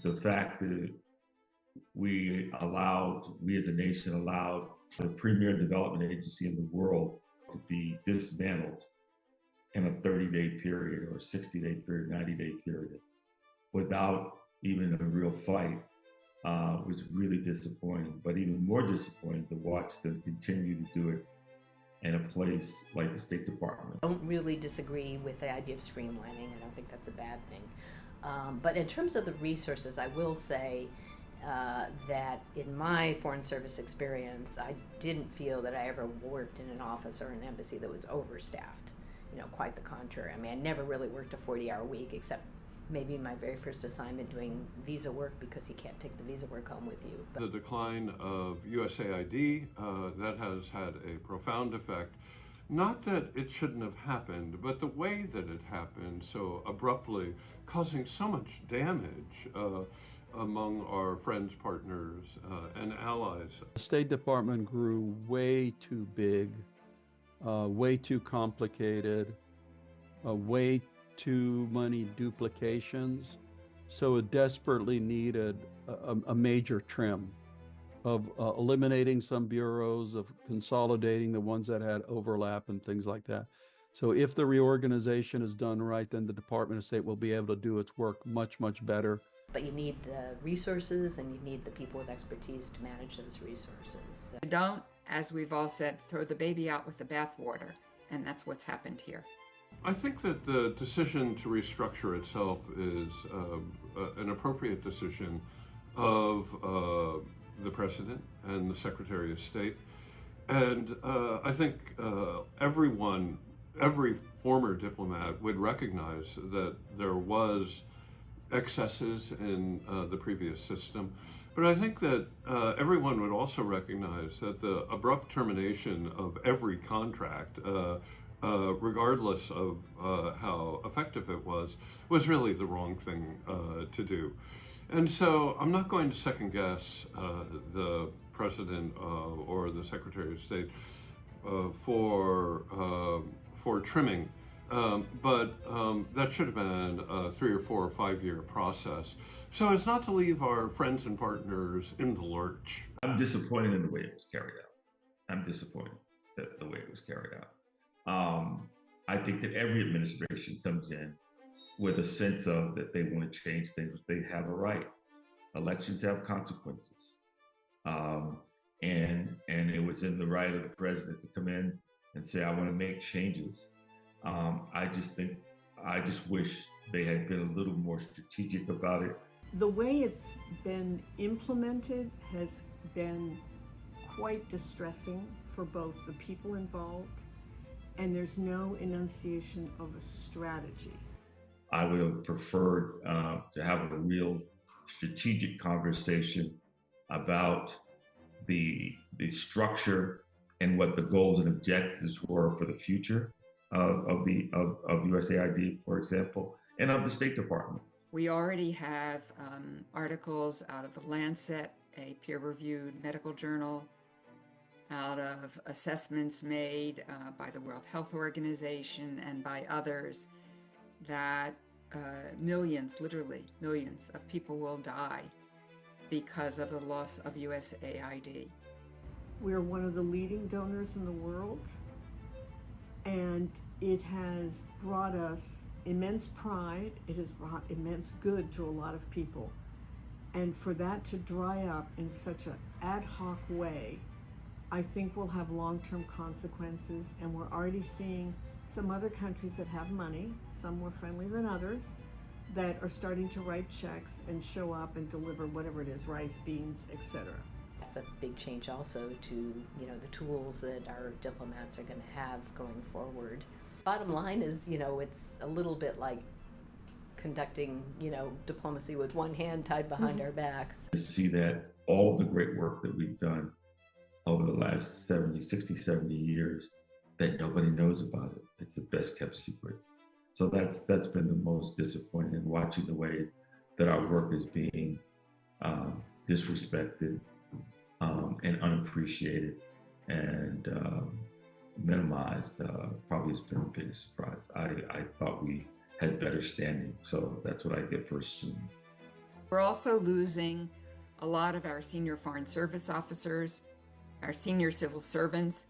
the fact that we as a nation allowed the premier development agency in the world to be dismantled in a 30-day period or 60-day period, 90-day period without even a real fight was really disappointing. But even more disappointing to watch them continue to do it in a place like the State Department. I don't really disagree with the idea of streamlining. I don't think that's a bad thing. But in terms of the resources, I will say that in my Foreign Service experience, I didn't feel that I ever worked in an office or an embassy that was overstaffed. Quite the contrary. I mean, I never really worked a 40-hour week, except maybe my very first assignment doing visa work because you can't take the visa work home with you. The decline of USAID, that has had a profound effect. Not that it shouldn't have happened, but the way that it happened so abruptly, causing so much damage among our friends, partners, and allies. The State Department grew way too big, way too complicated, way too many duplications. So it desperately needed a major trim of eliminating some bureaus, of consolidating the ones that had overlap and things like that. So if the reorganization is done right, then the Department of State will be able to do its work much, much better. But you need the resources and you need the people with expertise to manage those resources. Don't, as we've all said, throw the baby out with the bathwater, and that's what's happened here. I think that the decision to restructure itself is an appropriate decision of the President and the Secretary of State. And I think every former diplomat would recognize that there was excesses in the previous system. But I think that everyone would also recognize that the abrupt termination of every contract, regardless of how effective it was really the wrong thing to do. And so I'm not going to second guess the President or the Secretary of State for trimming, but that should have been a 3 or 4 or 5 year process. So as not to leave our friends and partners in the lurch. I'm disappointed in the way it was carried out. I'm disappointed that the way it was carried out. I think that every administration comes in with a sense of that they want to change things. They have a right. Elections have consequences. And it was in the right of the president to come in and say, I want to make changes. I just wish they had been a little more strategic about it. The way it's been implemented has been quite distressing for both the people involved, and there's no enunciation of a strategy. I would have preferred to have a real strategic conversation about the structure and what the goals and objectives were for the future of USAID, for example, and of the State Department. We already have articles out of the Lancet, a peer-reviewed medical journal, out of assessments made by the World Health Organization and by others, that millions, literally millions of people will die because of the loss of USAID. We're one of the leading donors in the world, and it has brought us immense pride. It has brought immense good to a lot of people. And for that to dry up in such an ad hoc way, I think will have long-term consequences, and we're already seeing some other countries that have money, some more friendly than others, that are starting to write checks and show up and deliver whatever it is, rice, beans, etc. That's a big change also to the tools that our diplomats are going to have going forward. Bottom line is, it's a little bit like conducting, diplomacy with one hand tied behind our backs. To see that all the great work that we've done over the last 60, 70 years, that nobody knows about it. It's the best kept secret. So that's been the most disappointing, in watching the way that our work is being disrespected and unappreciated and minimized. Probably has been the biggest surprise. I thought we had better standing, so that's what I get for assuming. We're also losing a lot of our senior foreign service officers, our senior civil servants,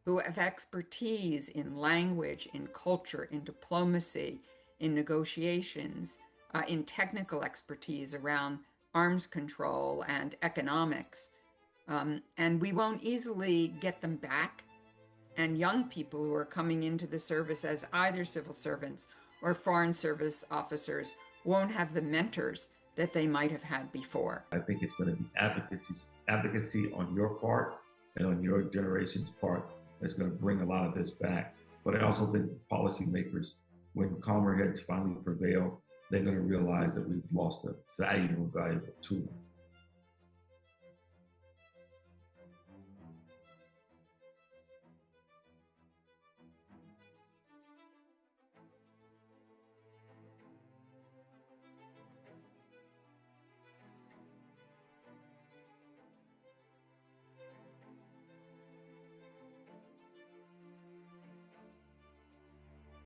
who have expertise in language, in culture, in diplomacy, in negotiations, in technical expertise around arms control and economics. And we won't easily get them back. And young people who are coming into the service as either civil servants or foreign service officers won't have the mentors that they might have had before. I think it's going to be advocacy on your part and on your generation's part that's going to bring a lot of this back. But I also think policymakers, when calmer heads finally prevail, they're going to realize that we've lost a valuable tool.